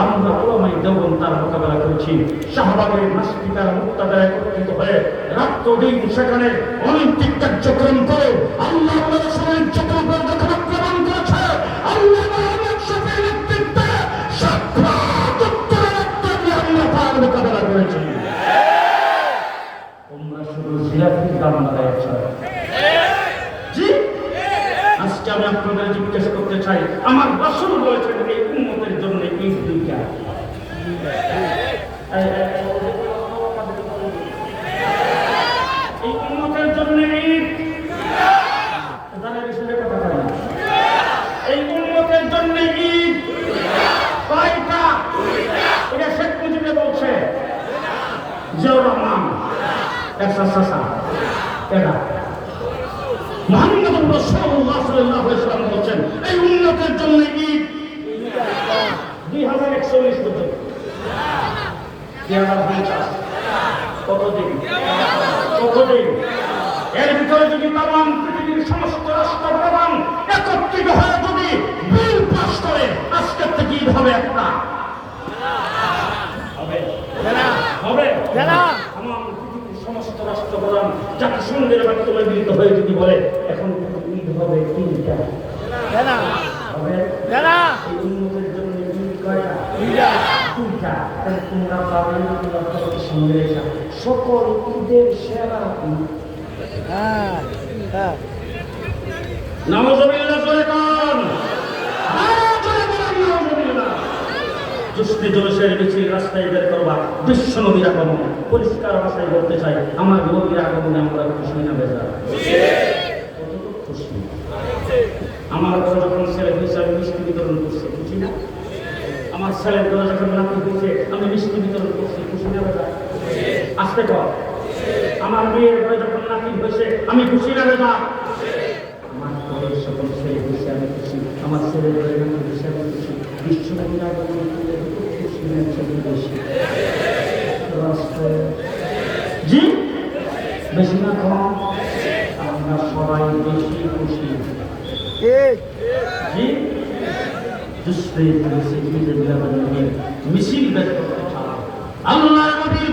আমরা ওলামায়ে দেওবন্দ তার মোকাবেলা করেছি। শাহবাগের নাস্তিকার মুক্তাদার একত্রিত হয়ে রাত্রদিন সেখানে অনৈতিক কার্যক্রম করে আল্লাহ রাসূলের চক্রবর্তী যখন আক্রমণ করেছে, আল্লাহ শফির নেতৃত্বে আমরা তার মোকাবেলা করেছি। তোমরা শুধু জিলাপির দাম বাড়াইছ। জি, আজকে আমি আপনাদের জিজ্ঞেস করতে চাই, আমার রাসূল বলেছেন এই উম্মতের জন্য ঈদ দুইটা। এই উম্মতের জন্য ঈদ কথা বলে না। এই উম্মতের জন্য ঈদ কয়টা? এটা শেখ মুজিবে বলছে, জিয়াউর রহমান মুহাম্মদুর রাসূলুল্লাহ সাল্লাল্লাহু আলাইহি ওয়াসাল্লাম বলেছেন এই উম্মতের জন্য ঈদ 2041 পর্যন্ত। 2050 কতদিন? এর ভিতরে যদি তামাম পৃথিবীর সমস্ত রাষ্ট্র প্রধান একত্রিত হয়ে যদি বিল পাস করে, আজকের থেকে ঈদ হবে একটা। হবে তামাম পৃথিবীর সমস্ত রাষ্ট্র প্রধান জাতিসংঘের মাধ্যমে মিলিত হয়ে যদি বলে এখন ঈদ হবে তিনটা। হবে এই উন্নতির জন্য ঈদ কয়টা? দুইটা। তোমরা পাবেন সঙ্গে সকল ঈদের সেরা ঈদ। নাউজুবিল্লাহ জোরে কোন? জুস্তি জলসের মিছিল রাস্তায় বের করবা, বিশ্ব নবীর আগমন। পরিষ্কার ভাষায় বলতে চাই, আমার নবীর আগমনে আমরা খুশি না বেজার? খুশি। আমার ঘরে যখন ছেলে হয়েছে আমি মিষ্টি বিতরণ করছি, খুশি না? আমার ছেলের ঘরে যখন নাতি হয়েছে আমি মিষ্টি বিতরণ করছি, খুশি না বেজার? আসতে কর। আমার মেয়ের ঘরে যখন নাতি হয়েছে আমি খুশি না বেজার? আমার ঘরে যখন ছেলে হয়েছে আমি খুশি, আমার ছেলের ঘরে নাতি হয়েছে আমি খুশি। বিশ্ব নবীর আগমনে খুশি না বেশি? জি, বেশি না কম? আমরা সবাই বেশি খুশি। জি, মিছিল বের করতে চাই। আল্লাহর নবীর